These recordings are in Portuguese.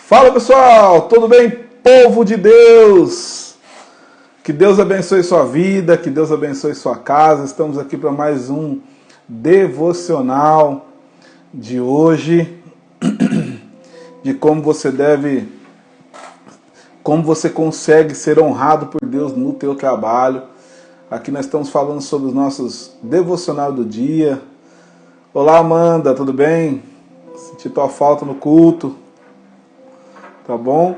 Fala pessoal, tudo bem? Povo de Deus! Que Deus abençoe sua vida, que Deus abençoe sua casa. Estamos aqui para mais um devocional de hoje, de como você consegue ser honrado por Deus no teu trabalho. Aqui nós estamos falando sobre os nossos devocional do dia. Olá Amanda, tudo bem? Senti tua falta no culto. Tá bom?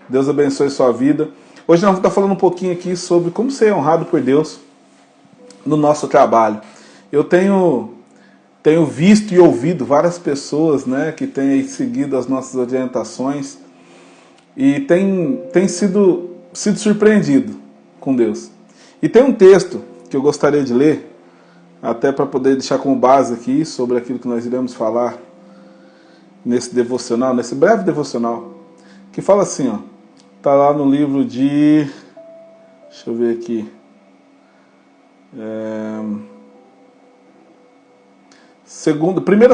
Deus abençoe sua vida. Hoje nós vamos estar falando um pouquinho aqui sobre como ser honrado por Deus no nosso trabalho. Eu tenho visto e ouvido várias pessoas, né, que têm aí seguido as nossas orientações e tem sido surpreendido com Deus. E tem um texto que eu gostaria de ler, até para poder deixar como base aqui sobre aquilo que nós iremos falar nesse devocional, nesse breve devocional, que fala assim, ó, tá lá no livro de, deixa eu ver aqui, 1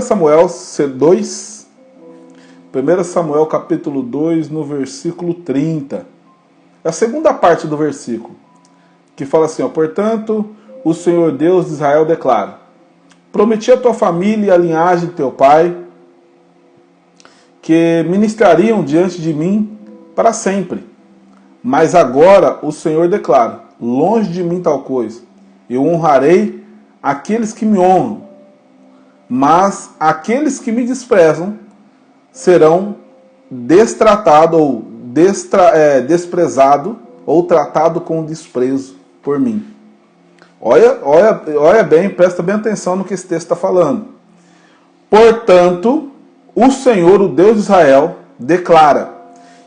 Samuel 2, 1 Samuel capítulo 2, no versículo 30, é a segunda parte do versículo, que fala assim, ó, portanto, o Senhor Deus de Israel declara, prometi a tua família e a linhagem de teu pai, que ministrariam diante de mim para sempre. Mas agora o Senhor declara, longe de mim tal coisa. Eu honrarei aqueles que me honram, mas aqueles que me desprezam serão destratados ou desprezado ou tratado com desprezo por mim. Olha bem, presta bem atenção no que esse texto está falando. Portanto, o Senhor, o Deus de Israel, declara.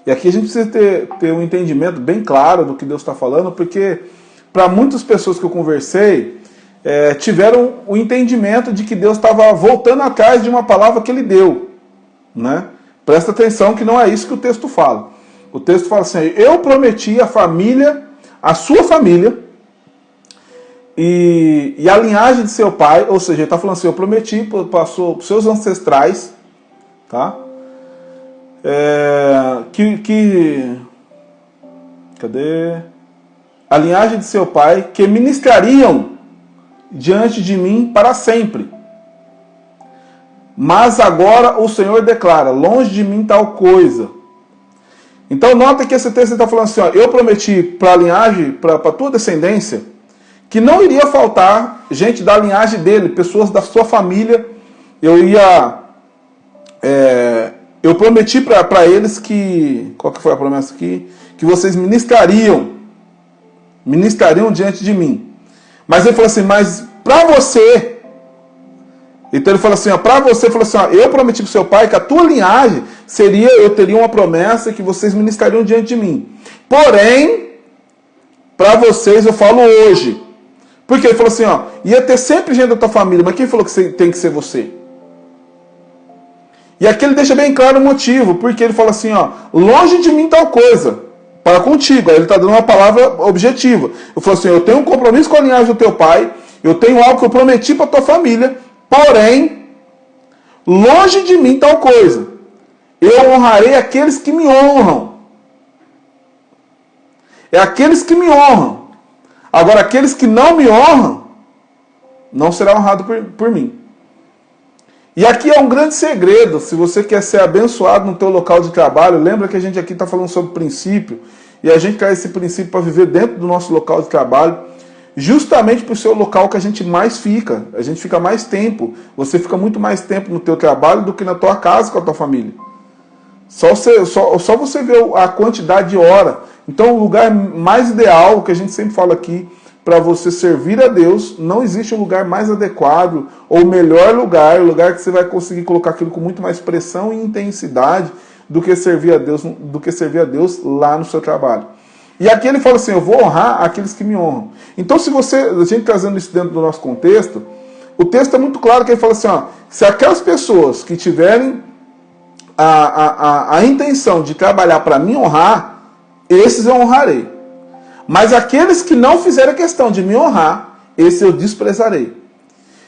E aqui a gente precisa ter um entendimento bem claro do que Deus está falando, porque para muitas pessoas que eu conversei, tiveram o entendimento de que Deus estava voltando atrás de uma palavra que Ele deu. Né? Presta atenção que não é isso que o texto fala. O texto fala assim, eu prometi a sua família, e a linhagem de seu pai, ou seja, ele está falando assim, eu prometi para os seus ancestrais, tá? Cadê? A linhagem de seu pai, que ministrariam diante de mim para sempre. Mas agora o Senhor declara, longe de mim tal coisa. Então nota que esse texto está falando assim, ó, eu prometi para a linhagem, para a tua descendência, que não iria faltar gente da linhagem dele, pessoas da sua família. Eu prometi para eles que... Qual que foi a promessa aqui? Que vocês ministrariam diante de mim. Mas ele falou assim, mas para você... Então ele falou assim, para você, ele falou assim, eu prometi para o seu pai que a tua linhagem eu teria uma promessa que vocês ministrariam diante de mim. Porém, para vocês eu falo hoje. Porque ele falou assim, ia ter sempre gente da tua família, mas quem falou que tem que ser você? E aqui ele deixa bem claro o motivo, porque ele fala assim, longe de mim tal coisa, para contigo. Aí ele está dando uma palavra objetiva. Eu falo assim, eu tenho um compromisso com a linhagem do teu pai, eu tenho algo que eu prometi para a tua família, porém, longe de mim tal coisa. Eu honrarei aqueles que me honram. É aqueles que me honram. Agora, aqueles que não me honram, não será honrado por mim. E aqui é um grande segredo, se você quer ser abençoado no teu local de trabalho, lembra que a gente aqui está falando sobre princípio, e a gente quer esse princípio para viver dentro do nosso local de trabalho, justamente para o seu local que a gente mais fica, a gente fica mais tempo, você fica muito mais tempo no teu trabalho do que na tua casa com a tua família. Só você ver a quantidade de hora. Então o lugar mais ideal, que a gente sempre fala aqui, para você servir a Deus, não existe um lugar mais adequado ou melhor lugar, o lugar que você vai conseguir colocar aquilo com muito mais pressão e intensidade do que servir a Deus lá no seu trabalho. E aqui ele fala assim, eu vou honrar aqueles que me honram. Então a gente trazendo isso dentro do nosso contexto, o texto é muito claro que ele fala assim, se aquelas pessoas que tiverem a intenção de trabalhar para me honrar, esses eu honrarei. Mas aqueles que não fizerem questão de me honrar, esses eu desprezarei.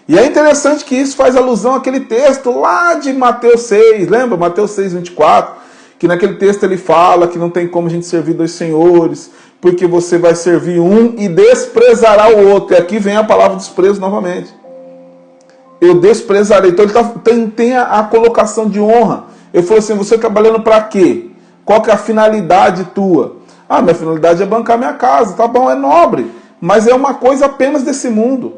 E é interessante que isso faz alusão àquele texto lá de Mateus 6, lembra? Mateus 6, 24, que naquele texto ele fala que não tem como a gente servir dois senhores, porque você vai servir um e desprezará o outro. E aqui vem a palavra desprezo novamente. Eu desprezarei. Então ele tem a colocação de honra. Eu falei assim, você trabalhando para quê? Qual que é a finalidade tua? Ah, minha finalidade é bancar minha casa. Tá bom, é nobre. Mas é uma coisa apenas desse mundo.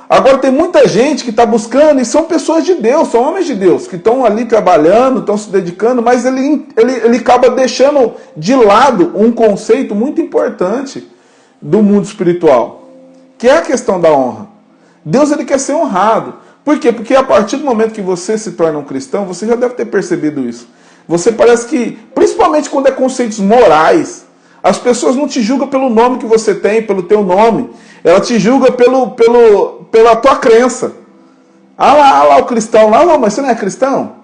Agora tem muita gente que está buscando, e são pessoas de Deus, são homens de Deus, que estão ali trabalhando, estão se dedicando, mas ele acaba deixando de lado um conceito muito importante do mundo espiritual, que é a questão da honra. Deus ele quer ser honrado. Por quê? Porque a partir do momento que você se torna um cristão, você já deve ter percebido isso. Você parece que, principalmente quando é conceitos morais, as pessoas não te julgam pelo nome que você tem, pelo teu nome. Ela te julga pela tua crença. Ah lá o cristão lá, oh, mas você não é cristão?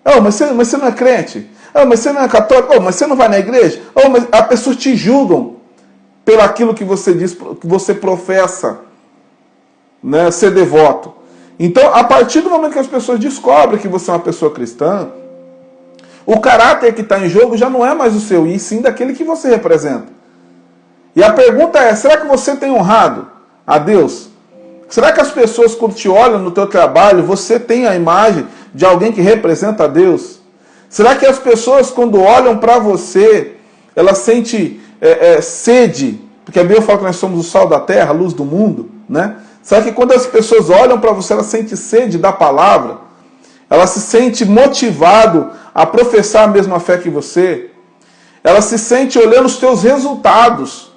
Oh, mas você não é crente? Oh, mas você não é católico? Oh, mas você não vai na igreja? Oh, mas as pessoas te julgam pelo aquilo que você diz, que você professa, né, ser devoto. Então, a partir do momento que as pessoas descobrem que você é uma pessoa cristã, o caráter que está em jogo já não é mais o seu, e sim daquele que você representa. E a pergunta é, será que você tem honrado a Deus? Será que as pessoas, quando te olham no teu trabalho, você tem a imagem de alguém que representa a Deus? Será que as pessoas, quando olham para você, elas sentem sede? Porque a Bíblia fala que nós somos o sal da terra, a luz do mundo, né? Será que quando as pessoas olham para você, elas sentem sede da palavra? Elas se sentem motivado a professar a mesma fé que você? Elas se sentem olhando os teus resultados?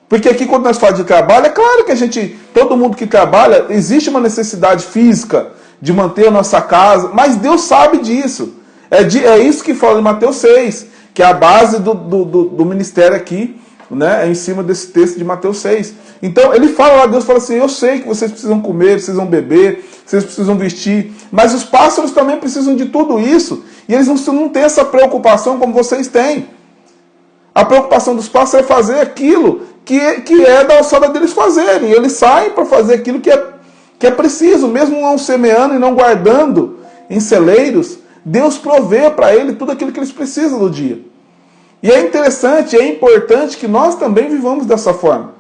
Porque aqui quando nós falamos de trabalho, é claro que todo mundo que trabalha, existe uma necessidade física de manter a nossa casa, mas Deus sabe disso. É isso que fala em Mateus 6, que é a base do ministério aqui, né, em cima desse texto de Mateus 6. Então ele fala lá, Deus fala assim, eu sei que vocês precisam comer, precisam beber, vocês precisam vestir, mas os pássaros também precisam de tudo isso, e eles não têm essa preocupação como vocês têm. A preocupação dos pássaros é fazer aquilo que é da alçada deles fazerem. Eles saem para fazer aquilo que é preciso, mesmo não semeando e não guardando em celeiros, Deus provê para ele tudo aquilo que eles precisam no dia. E é interessante, é importante que nós também vivamos dessa forma,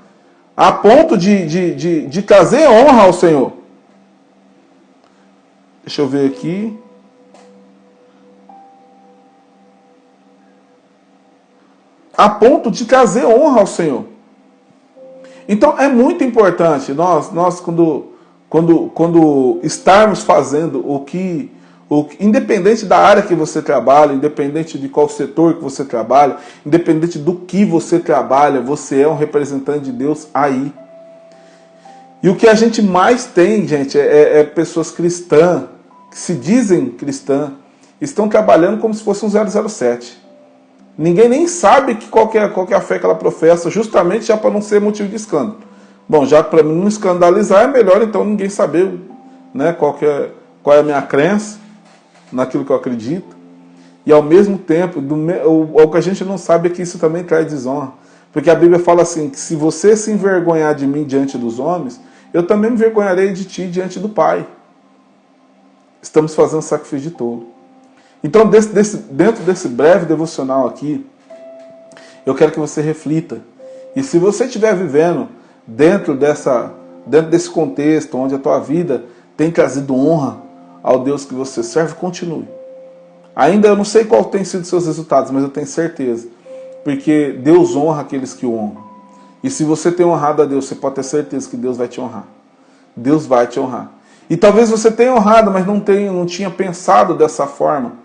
a ponto de trazer honra ao Senhor. Deixa eu ver aqui. A ponto de trazer honra ao Senhor. Então é muito importante nós quando estarmos fazendo independente da área que você trabalha, independente de qual setor que você trabalha, independente do que você trabalha, você é um representante de Deus aí. E o que a gente mais tem, gente, é pessoas cristãs, que se dizem cristãs, estão trabalhando como se fosse um 007. Ninguém nem sabe qual que é a fé que ela professa, justamente já para não ser motivo de escândalo. Bom, já para mim não escandalizar, é melhor então ninguém saber, né, qual é a minha crença, naquilo que eu acredito. E ao mesmo tempo, o que a gente não sabe é que isso também traz desonra. Porque a Bíblia fala assim, que se você se envergonhar de mim diante dos homens, eu também me envergonharei de ti diante do Pai. Estamos fazendo sacrifício de tolo. Então, dentro desse breve devocional aqui, eu quero que você reflita. E se você estiver vivendo dentro desse contexto, onde a tua vida tem trazido honra ao Deus que você serve, continue. Ainda eu não sei qual tem sido os seus resultados, mas eu tenho certeza. Porque Deus honra aqueles que o honram. E se você tem honrado a Deus, você pode ter certeza que Deus vai te honrar. Deus vai te honrar. E talvez você tenha honrado, mas não tinha pensado dessa forma.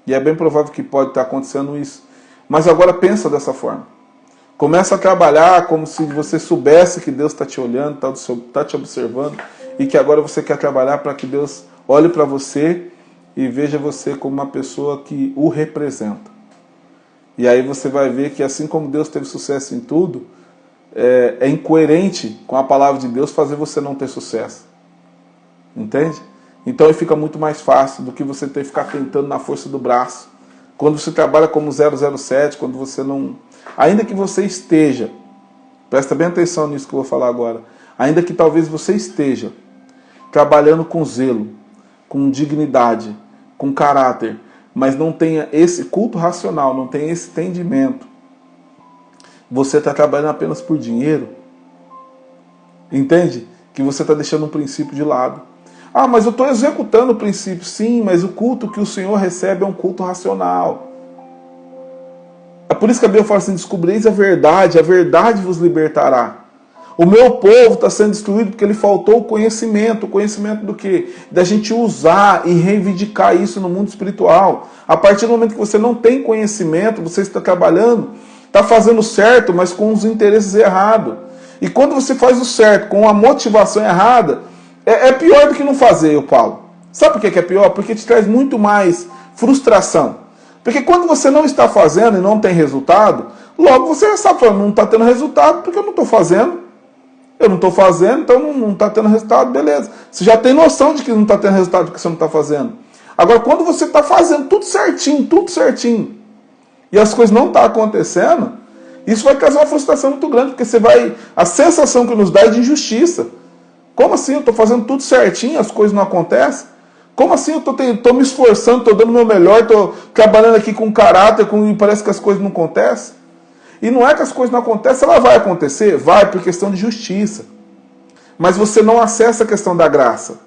E é bem provável que pode estar acontecendo isso. Mas agora pensa dessa forma. Começa a trabalhar como se você soubesse que Deus está te olhando, está te observando, e que agora você quer trabalhar para que Deus olhe para você e veja você como uma pessoa que o representa. E aí você vai ver que assim como Deus teve sucesso em tudo, é incoerente com a palavra de Deus fazer você não ter sucesso. Entende? Então fica muito mais fácil do que você ter que ficar tentando na força do braço. Quando você trabalha como 007, quando você não... Ainda que você esteja, presta bem atenção nisso que eu vou falar agora, ainda que talvez você esteja trabalhando com zelo, com dignidade, com caráter, mas não tenha esse culto racional, não tenha esse entendimento, você está trabalhando apenas por dinheiro. Entende? Que você está deixando um princípio de lado. Ah, mas eu estou executando o princípio. Sim, mas o culto que o Senhor recebe é um culto racional. É por isso que a Bíblia fala assim, descobrireis a verdade vos libertará. O meu povo está sendo destruído porque ele faltou o conhecimento. O conhecimento do quê? Da gente usar e reivindicar isso no mundo espiritual. A partir do momento que você não tem conhecimento, você está trabalhando, está fazendo certo, mas com os interesses errados. E quando você faz o certo com a motivação errada, é pior do que não fazer, Paulo. Sabe por que é pior? Porque te traz muito mais frustração. Porque quando você não está fazendo e não tem resultado, logo você já sabe, não está tendo resultado porque eu não estou fazendo. Eu não estou fazendo, então não está tendo resultado, beleza. Você já tem noção de que não está tendo resultado porque você não está fazendo. Agora, quando você está fazendo tudo certinho, e as coisas não estão acontecendo, isso vai causar uma frustração muito grande, porque a sensação que nos dá é de injustiça. Como assim? Eu estou fazendo tudo certinho, as coisas não acontecem? Como assim? Eu estou me esforçando, estou dando o meu melhor, estou trabalhando aqui com caráter, e parece que as coisas não acontecem? E não é que as coisas não acontecem, ela vai acontecer? Vai, por questão de justiça. Mas você não acessa a questão da graça.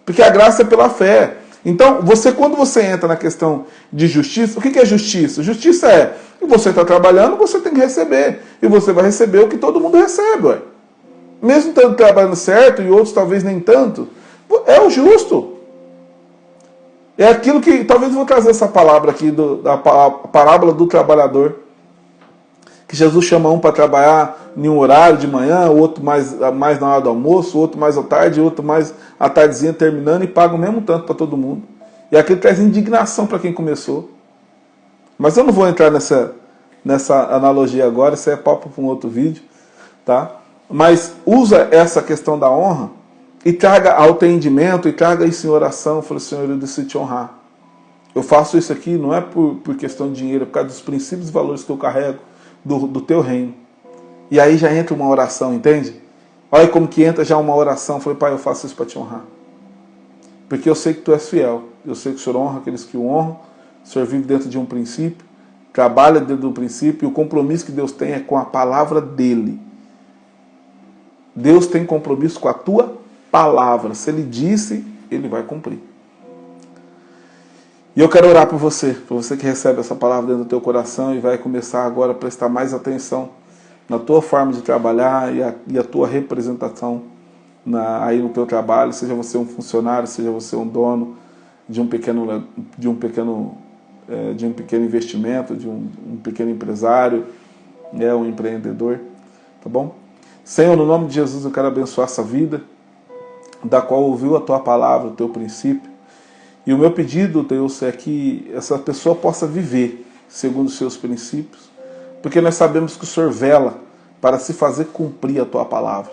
Porque a graça é pela fé. Então, quando você entra na questão de justiça, o que é justiça? Justiça é, e você está trabalhando, você tem que receber. E você vai receber o que todo mundo recebe. Ué. Mesmo estando trabalhando certo, e outros talvez nem tanto, é o justo. É aquilo que, talvez eu vou trazer essa palavra aqui, da parábola do trabalhador. Que Jesus chama um para trabalhar em um horário de manhã, o outro mais na hora do almoço, o outro mais à tarde, o outro mais à tardezinha terminando e paga o mesmo tanto para todo mundo. E aquilo traz indignação para quem começou. Mas eu não vou entrar nessa analogia agora, isso é papo para um outro vídeo. Tá? Mas usa essa questão da honra e traga ao entendimento e traga isso em oração. Fala, Senhor, eu decido te honrar. Eu faço isso aqui não é por questão de dinheiro, é por causa dos princípios e valores que eu carrego do teu reino. E aí já entra uma oração, entende? Olha como que entra já uma oração. Eu falei, Pai, eu faço isso para te honrar. Porque eu sei que tu és fiel. Eu sei que o Senhor honra aqueles que o honram. O Senhor vive dentro de um princípio, trabalha dentro do princípio, e o compromisso que Deus tem é com a palavra dele. Deus tem compromisso com a tua palavra. Se ele disse, ele vai cumprir. E eu quero orar por você que recebe essa palavra dentro do teu coração e vai começar agora a prestar mais atenção na tua forma de trabalhar e a tua representação aí no teu trabalho, seja você um funcionário, seja você um dono de um pequeno investimento, de um pequeno empresário, um empreendedor, tá bom? Senhor, no nome de Jesus eu quero abençoar essa vida, da qual ouviu a tua palavra, o teu princípio. E o meu pedido, Deus, é que essa pessoa possa viver segundo os seus princípios, porque nós sabemos que o Senhor vela para se fazer cumprir a tua palavra.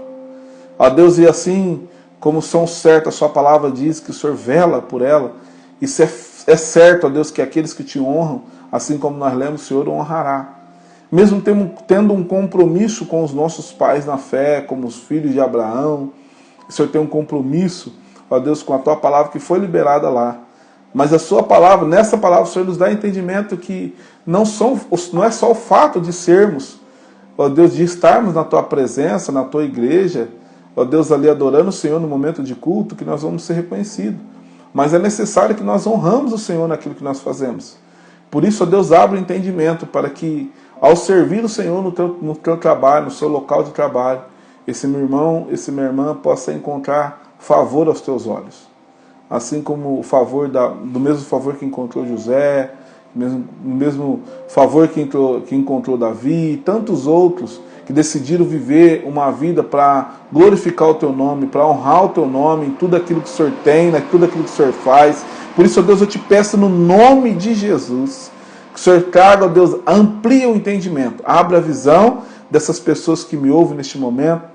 Ó Deus, e assim como são certas, a sua palavra diz que o Senhor vela por ela, isso é certo, ó Deus, que aqueles que te honram, assim como nós lemos, o Senhor honrará. Mesmo tendo um compromisso com os nossos pais na fé, como os filhos de Abraão, o Senhor tem um compromisso, ó Deus, com a tua palavra que foi liberada lá. Mas a sua palavra, nessa palavra, o Senhor nos dá entendimento que não é só o fato de sermos, ó Deus, de estarmos na tua presença, na tua igreja, ó Deus, ali adorando o Senhor no momento de culto, que nós vamos ser reconhecidos. Mas é necessário que nós honramos o Senhor naquilo que nós fazemos. Por isso, ó Deus, abre o entendimento para que, ao servir o Senhor no teu trabalho, no seu local de trabalho, esse meu irmão, essa minha irmã possa encontrar favor aos teus olhos. Assim como do mesmo favor que encontrou José, mesmo favor que encontrou Davi e tantos outros que decidiram viver uma vida para glorificar o teu nome, para honrar o teu nome em tudo aquilo que o Senhor tem, em tudo aquilo que o Senhor faz. Por isso, ó Deus, eu te peço no nome de Jesus, que o Senhor traga, ó Deus, amplie o entendimento, abra a visão dessas pessoas que me ouvem neste momento.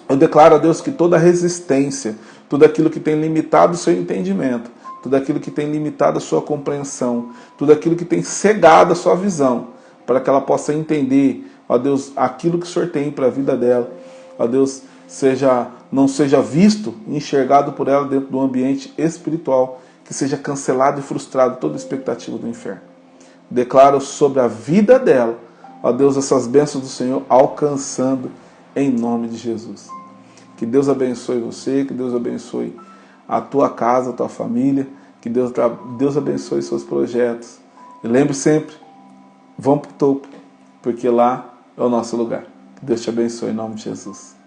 Eu declaro a Deus que toda resistência, tudo aquilo que tem limitado o seu entendimento, tudo aquilo que tem limitado a sua compreensão, tudo aquilo que tem cegado a sua visão, para que ela possa entender, ó Deus, aquilo que o Senhor tem para a vida dela, ó Deus, não seja visto e enxergado por ela dentro do ambiente espiritual que seja cancelado e frustrado toda expectativa do inferno. Declaro sobre a vida dela, ó Deus, essas bênçãos do Senhor alcançando em nome de Jesus. Que Deus abençoe você, que Deus abençoe a tua casa, a tua família, que Deus abençoe seus projetos. E lembre sempre, vamos para o topo, porque lá é o nosso lugar. Que Deus te abençoe em nome de Jesus.